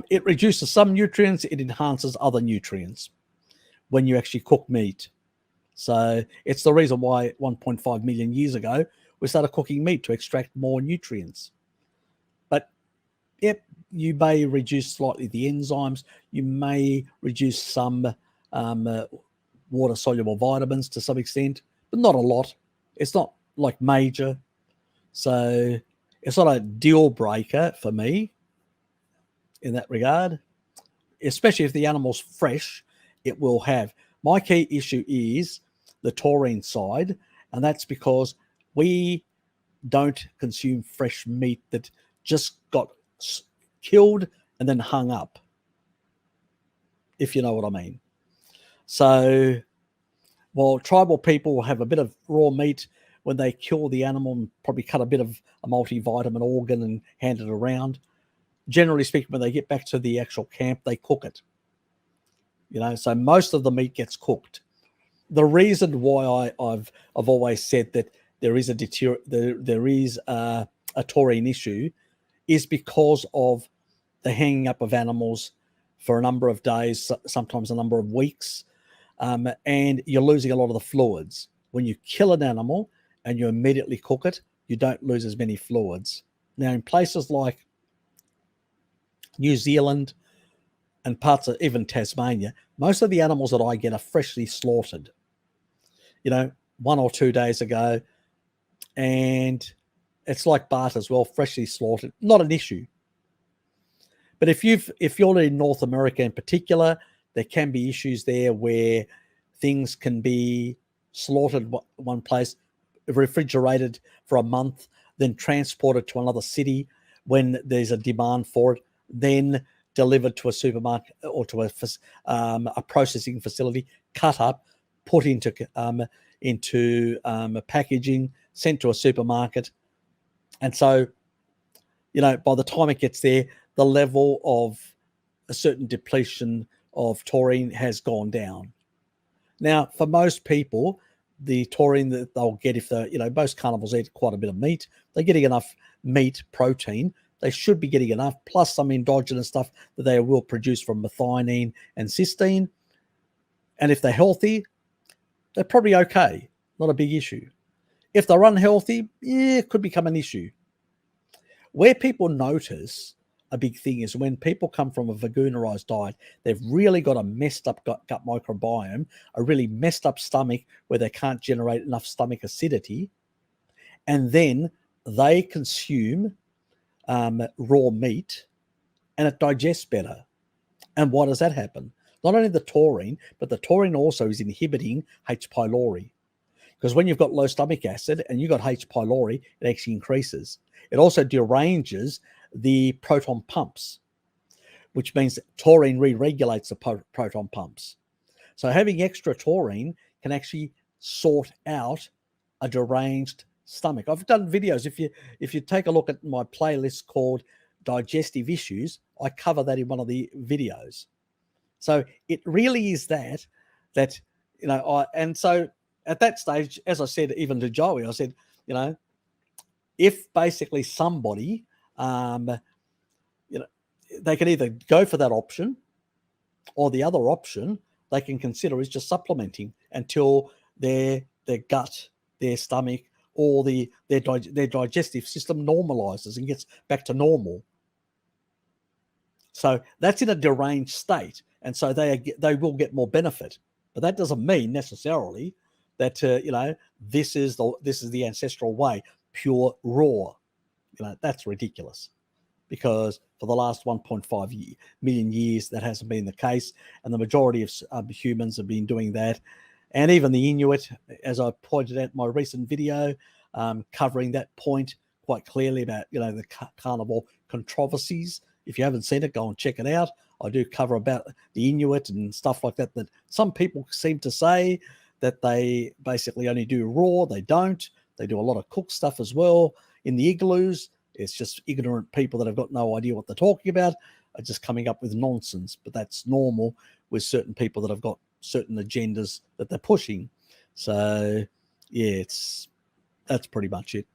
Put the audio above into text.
It reduces some nutrients, it enhances other nutrients when you actually cook meat. So it's the reason why 1.5 million years ago we started cooking meat, to extract more nutrients. But yep, you may reduce slightly the enzymes. You may reduce some water-soluble vitamins to some extent, but not a lot. It's not like major. So it's not a deal breaker for me in that regard, especially if the animal's fresh. It will have. My key issue is the taurine side, and that's because we don't consume fresh meat that just got killed and then hung up, if you know what I mean. So, while tribal people will have a bit of raw meat when they kill the animal and probably cut a bit of a multivitamin organ and hand it around, generally speaking, when they get back to the actual camp, they cook it. So most of the meat gets cooked. The reason why I've always said that there is a taurine issue is because of the hanging up of animals for a number of days, sometimes a number of weeks, and you're losing a lot of the fluids. When you kill an animal and you immediately cook it, you don't lose as many fluids. Now, in places like New Zealand and parts of even Tasmania, most of the animals that I get are freshly slaughtered, 1 or 2 days ago. And it's like Bart as well, freshly slaughtered, not an issue. But if you're in North America in particular, there can be issues there where things can be slaughtered one place, refrigerated for a month, then transported to another city when there's a demand for it, then delivered to a supermarket or to a processing facility, cut up, put into packaging, sent to a supermarket. And so, by the time it gets there, the level of a certain depletion of taurine has gone down. Now, for most people, the taurine that they'll get, if most carnivores eat quite a bit of meat, they're getting enough meat protein. They should be getting enough, plus some endogenous stuff that they will produce from methionine and cysteine. And if they're healthy, they're probably okay. Not a big issue. If they're unhealthy, it could become an issue. Where people notice a big thing is when people come from a veganurized diet, they've really got a messed up gut microbiome, a really messed up stomach where they can't generate enough stomach acidity, and then they consume raw meat and it digests better. And why does that happen? Not only the taurine, but the taurine also is inhibiting H. pylori. Because when you've got low stomach acid and you've got H. pylori, it actually increases. It also deranges the proton pumps, which means that taurine re-regulates the proton pumps. So having extra taurine can actually sort out a deranged stomach. I've done videos. If you take a look at my playlist called Digestive Issues, I cover that in one of the videos. So it really is that and so at that stage, as I said, even to Joey, I said, if basically somebody, they can either go for that option, or the other option they can consider is just supplementing until their gut, their stomach, or their digestive system normalizes and gets back to normal. So that's in a deranged state, and so they will get more benefit. But that doesn't mean necessarily that this is the ancestral way, pure raw. That's ridiculous, because for the last 1.5 million years that hasn't been the case, and the majority of humans have been doing that. And even the Inuit, as I pointed out in my recent video, covering that point quite clearly about the carnivore controversies. If you haven't seen it, go and check it out. I do cover about the Inuit and stuff like that, that some people seem to say that they basically only do raw. They don't. They do a lot of cooked stuff as well in the igloos. It's just ignorant people that have got no idea what they're talking about are just coming up with nonsense. But that's normal with certain people that have got certain agendas that they're pushing. So, yeah, that's pretty much it.